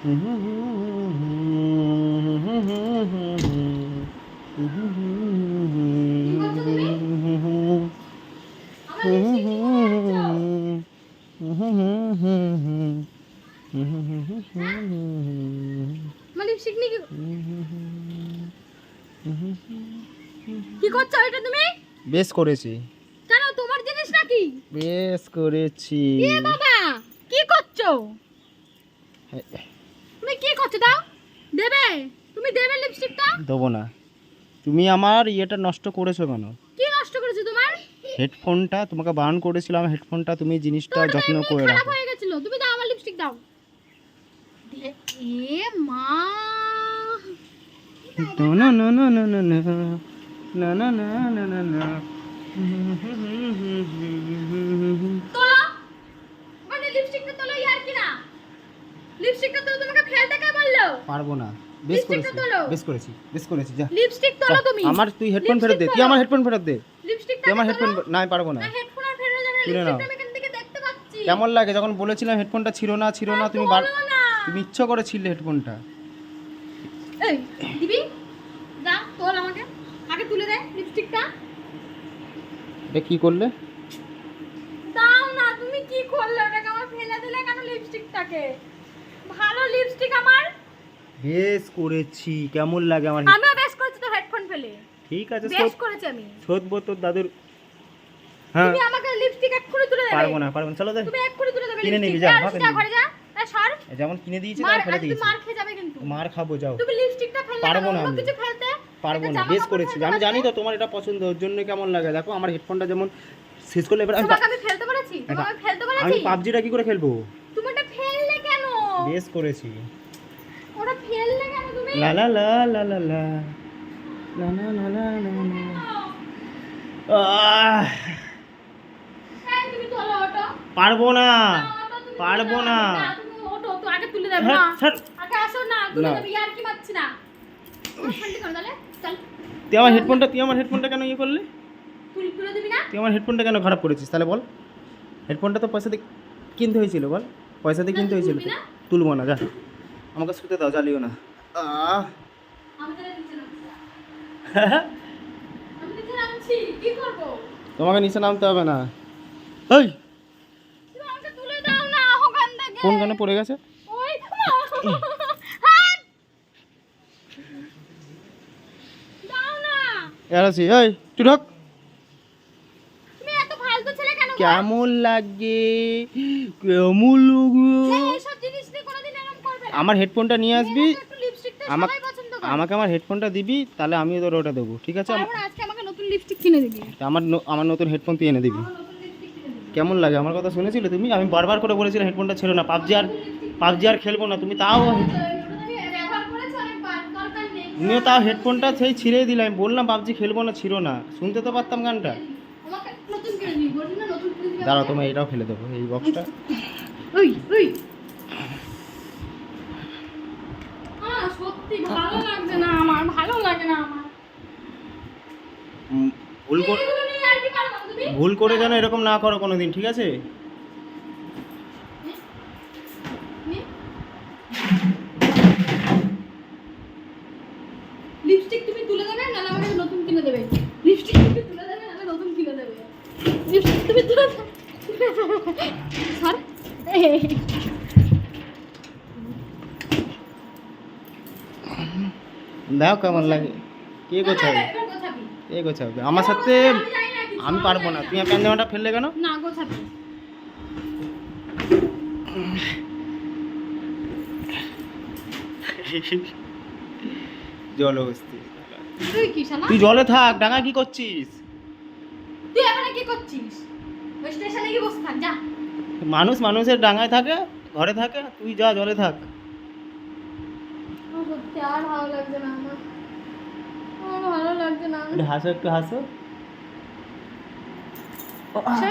কি করছো এটা তুমি? বেশ করেছি। কেন, তোমার জিনিস নাকি? বেশ করেছি। এ বাবা, কি করছো তুমি? কি করছো? দাও, দেবে? তুমি দেবে লিপস্টিকটা? দেবো না। তুমি আমার ইয়েটা নষ্ট করেছো কেন? কি নষ্ট করেছো তোমার? হেডফোনটা তোমাকে বারণ করেছিলাম, হেডফোনটা তুমি জিনিসটা যত্ন করে খারাপ রাখো। হয়ে গেছিল। তুমি দাও আমার লিপস্টিক দাও। এ মা, না না না না না না না না না না না না। তোলো মানে লিপস্টিকটা তোলো। ইয়ার কি না, লিপস্টিকটা তোলো। তোমাকে ফেলতে কে বললো? পারবো না। বেশ করেছি, লিপস্টিকটা তোলো। বেশ করেছি, বেশ করেছি। যা লিপস্টিক তোলো তুমি। আমার তুই হেডফোন ফেরত দে, তুই আমার হেডফোন ফেরত দে। লিপস্টিকটা তুই আমার হেডফোন না, আমি পারবো না। না, হেডফোন আর ফেরত যাবে না। তুলে নাও। লিপস্টিকটা আমি এখান থেকে দেখতে পাচ্ছি। কেমন লাগে যখন বলেছিলাম হেডফোনটা ছিল না, ছিল না, তুমি তোলো না। তুমি ইচ্ছা করে ছিলে হেডফোনটা। এই দিবি, যা তোল। আমাকে আগে তুলে দে লিপস্টিকটা। এটা কি করলে? দাও না। তুমি কি করলে? ওটাকে আমার ফেলে দিলে কেন লিপস্টিকটাকে? ভালো লিপস্টিক আমার। বেশ করেছি। কেমন লাগে আমার? আমিও বেশ করেছি তো হেডফোন ফেলে। ঠিক আছে, বেশ করেছি আমি। শোধবো তোর দাদুর। হ্যাঁ, তুমি আমাকে লিপস্টিক এক্ষুনি তুলে দেবে। পারবো না, পারবো না। চলো দে, তুমি এক্ষুনি তুলে দেবে কিনে নিবি, লিপস্টিক। যা, আর হাতে যা নিবি। ঘরে যা। এই সর। যেমন কিনে দিয়েছি মার, তাই ফেলে আজ তুমি দিয়েছি। মার খেয়ে যাবে কিন্তু। মার খাবো, যাও। তুমি লিপস্টিকটা ফেললে পারবো কেন? না অন্য আমি। কিছু ফেলতে পারবো একটা না। জামা বেশ কাপড় করেছি। ফেলতে আমি জানি পারতে। তো তোমার এটা পছন্দ, ওর জন্য কেমন লাগে। দেখো আমার হেডফোনটা যেমন শেষ করলে এবার তোমাকে আমি ফেলতে বলেছি? তোমাকে আমি ফেলতে আমি বলেছি? পাবজিটা কি করে খেলবো? তুমি ওটা ফেললে কেন? বেশ করেছি। ওটা ফেললে কেন তুমি? লা লা লা লা লা লা লা লা লা লা লা লা। আহ, এই তুমি তোলো ওটা। পারবো না, না, ওটা তুমি পারবো তুলে না। দেবে। না, তুমি ওটো তো আগে তুলে দেবে হ্যাঁ, না। ছাড়। আগে আসো না, তুলে না। দেবে। ইয়ার কি মারছি না। শান্তি করো তাহলে। চল। তুই আমার হেডফোনটা কেন ইয়ে করলে? তুলে দিবি না? তুই আমার হেডফোনটা কেন খারাপ করেছিস তাহলে বল? হেডফোনটা তো পয়সা দিয়ে কিনতে হয়েছিল, বল। পয়সা দিয়ে না, কিনতে তুই হয়েছিল তুলবি তো। না? তুলবো না, যা। আমাকে শুতে দাও, জ্বালিও না। আমি তাহলে নিচে নামছি। আমি নিচে নামছি। কি করবো? তোমাকে নিচে নামতে হবে না। এই তুমি আমাকে তুলে দাও না ওখান থেকে। ফোন কেন পড়ে গেছে? ওই হাত দাও না। এর আছি, এই তুই ঢোক। তুমি এত ফালতু ছেলে কেন গো? কেমন লাগে? কেমন লাগে? এইসব জিনিস নিয়ে কোনোদিন এরকম করবে না। আমার হেডফোনটা নিয়ে আসবি, মেয়েরা তো একটু লিপস্টিকটা আমাকে সবাই পছন্দ করে। আমাকে আমার হেডফোনটা দিবি, তাহলে আমিও তোর ওটা দেবো, ঠিক আছে? তারপর আজকে আমাকে নতুন লিপস্টিক কিনে দিবি। আমার নতুন হেডফোন তুই এনে দিবি। আমার নতুন লিপস্টিক কিনে দিবি। কেমন লাগে? আমার কথা শুনেছিলে তুমি? আমি বারবার করে বলেছিলাম হেডফোনটা ছিল না, পাবজি আর খেলবো না, তুমি তাও ওটা আমি ব্যবহার করেছি অনেকবার, দরকার নেই। তুমিও তাও হেডফোনটা সেই ছিঁড়েই দিলাম। আমি বললাম পাবজি খেলবো না, ছিল না, শুনতে তো পারতাম গানটা। আমাকে নতুন কিনে দিবি, বললি না নতুন কিনে দিবি। দাঁড়াও, তোমায় এটাও ফেলে দেবো, এই বক্সটা। ওই ওই সত্যি ভালো লাগছে না আমার, ভালো লাগে না আমার। ভুল করে, এগুলো নিয়ে আর কি পারবে তুমি? ভুল করে যেন এরকম না করো কোনোদিন, ঠিক আছে? লিপস্টিক তুমি তুলে দেবে, নাহলে আমাকে নতুন কিনে দেবে। লিপস্টিক তুমি তুলে দেবে, নাহলে নতুন কিনে দেবে। লিপস্টিক তুমি তুলে দেবে। স্যার দেখো কেমন লাগে। কে গোছাবে? এবার গোছাবি। কে গোছাবে আমার সাথে? আমি জানি না কিছু, আমি পারবো না। তুমি প্যান্ট জামাটা ফেললে কেন? না গোছাবি। জলে বসতে। তুই কি শালা? তুই জলে থাক, ডাঙা কি করছিস? তুই এখানে কি করছিস? ওই স্টেশনে গিয়ে বসে থাক, যা। মানুষের ডাঙায় থাকে, ঘরে থাকে, তুই যা জলে থাক। আমার সত্যি আর ভালো লাগছে না আমার। আমার ভালো লাগছে না। একটু হাসো, একটু হাসো। আচ্ছা